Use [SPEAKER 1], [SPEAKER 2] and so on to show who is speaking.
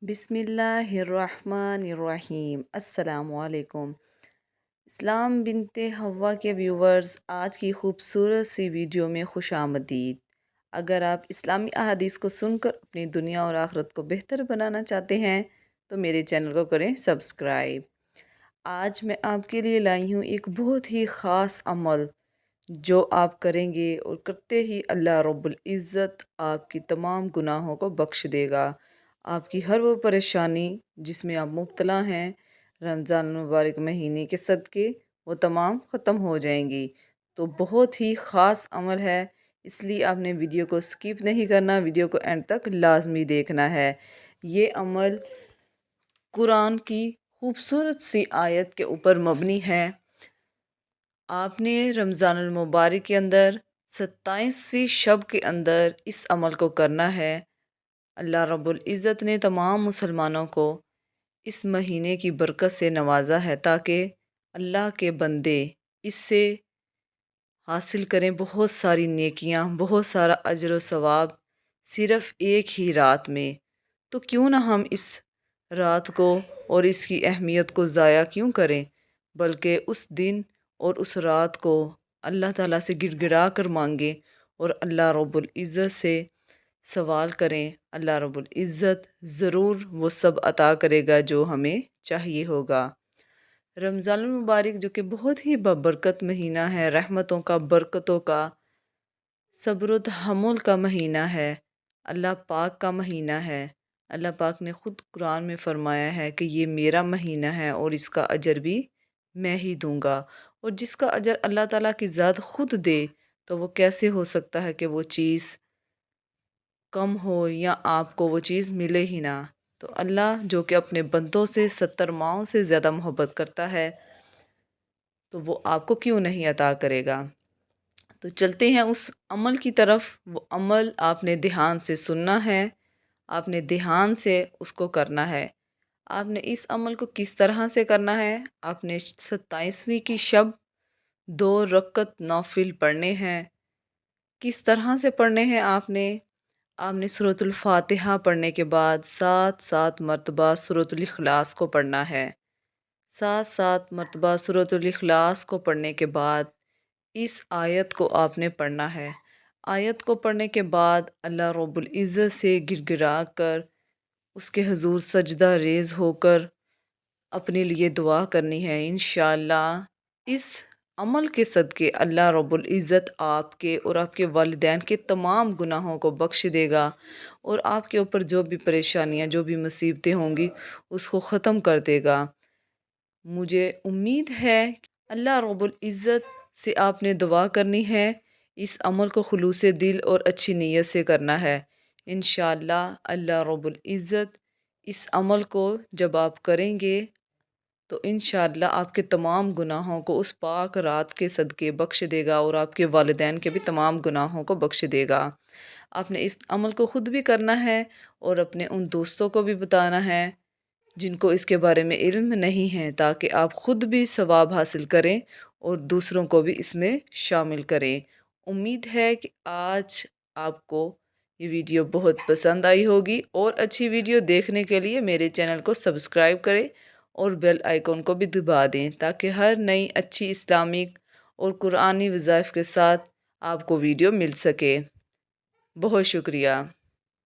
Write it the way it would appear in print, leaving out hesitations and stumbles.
[SPEAKER 1] बिस्मिल्लाहिर्रहमानिर्रहीम। अस्सलाम वालेकुम। इस्लाम बिनते हवा के व्यूवर्स, आज की खूबसूरत सी वीडियो में खुश आमदीद। अगर आप इस्लामी अहादीस को सुनकर अपनी दुनिया और आखिरत को बेहतर बनाना चाहते हैं तो मेरे चैनल को करें सब्सक्राइब। आज मैं आपके लिए लाई हूँ एक बहुत ही ख़ास अमल जो आप करेंगे और करते ही अल्लाह रब्बुल इज़्ज़त आपकी तमाम गुनाहों को बख्श देगा। आपकी हर वो परेशानी जिसमें आप मुब्तला हैं, रमज़ान मुबारक महीने के सदक़े वो तमाम ख़त्म हो जाएंगी। तो बहुत ही ख़ास अमल है, इसलिए आपने वीडियो को स्किप नहीं करना, वीडियो को एंड तक लाजमी देखना है। ये अमल कुरान की खूबसूरत सी आयत के ऊपर मबनी है। आपने रमज़ानुल मुबारक के अंदर 27वीं शब के अंदर इस अमल को करना है। अल्लाह रब्बुल इज़्ज़त ने तमाम मुसलमानों को इस महीने की बरकत से नवाजा है ताकि अल्लाह के बंदे इससे हासिल करें बहुत सारी नेकियां, बहुत सारा अजर व सवाब सिर्फ़ एक ही रात में। तो क्यों ना हम इस रात को और इसकी अहमियत को ज़ाया क्यों करें, बल्कि उस दिन और उस रात को अल्लाह ताला से गिड़गिड़ा कर मांगें और अल्लाह रब्बुल इज़्ज़त से सवाल करें। अल्लाह रब्बुल इज़्ज़त ज़रूर वो सब अता करेगा जो हमें चाहिए होगा। रमज़ानुल मुबारक जो कि बहुत ही बबरकत महीना है, रहमतों का, बरकतों का, सब्र व तहम्मुल का महीना है, अल्लाह पाक का महीना है। अल्लाह पाक ने ख़ुद कुरान में फ़रमाया है कि ये मेरा महीना है और इसका अजर भी मैं ही दूंगा। और जिसका अजर अल्लाह ताला की ज़ात ख़ुद दे तो वो कैसे हो सकता है कि वो चीज़ कम हो या आपको वो चीज़ मिले ही ना। तो अल्लाह जो कि अपने बंदों से 70 माओं से ज़्यादा मोहब्बत करता है, तो वो आपको क्यों नहीं अता करेगा। तो चलते हैं उस अमल की तरफ। वो अमल आपने ध्यान से सुनना है, आपने ध्यान से उसको करना है। आपने इस अमल को किस तरह से करना है, आपने 27वीं की शब 2 रकत नौफिल पढ़ने हैं। किस तरह से पढ़ने हैं आपने, आपने सूरतुल फातिहा पढ़ने के बाद 7-7 मरतबा सूरतुल इखलास को पढ़ना है। 7-7 मरतबा सूरतुल इखलास को पढ़ने के बाद इस आयत को आपने पढ़ना है। आयत को पढ़ने के बाद अल्लाह रब्बुल इज़्ज़त से गिड़गिड़ा कर उसके हुज़ूर सजदा रेज़ होकर अपने लिए दुआ करनी है। इंशाअल्लाह इस अमल के सदक़े अल्लाह रब्बुल इज़्ज़त आपके और आपके वालिदैन के तमाम गुनाहों को बख्श देगा और आपके ऊपर जो भी परेशानियाँ, जो भी मुसीबतें होंगी उसको ख़त्म कर देगा। मुझे उम्मीद है अल्लाह रब्बुल इज़्ज़त से आपने दुआ करनी है। इस अमल को खुलूस दिल और अच्छी नीयत से करना है। इंशाअल्लाह अल्लाह रब्बुल इज़्ज़त इस अमल को जब आप करेंगे तो इंशाअल्लाह आपके तमाम गुनाहों को उस पाक रात के सदक़े बख्श देगा और आपके वालिदैन के भी तमाम गुनाहों को बख्श देगा। आपने इस अमल को ख़ुद भी करना है और अपने उन दोस्तों को भी बताना है जिनको इसके बारे में इल्म नहीं है, ताकि आप ख़ुद भी सवाब हासिल करें और दूसरों को भी इसमें शामिल करें। उम्मीद है कि आज आपको ये वीडियो बहुत पसंद आई होगी और अच्छी वीडियो देखने के लिए मेरे चैनल को सब्सक्राइब करें और बेल आइकॉन को भी दबा दें ताकि हर नई अच्छी इस्लामिक और कुरानी वज़ाइफ के साथ आपको वीडियो मिल सके। बहुत शुक्रिया।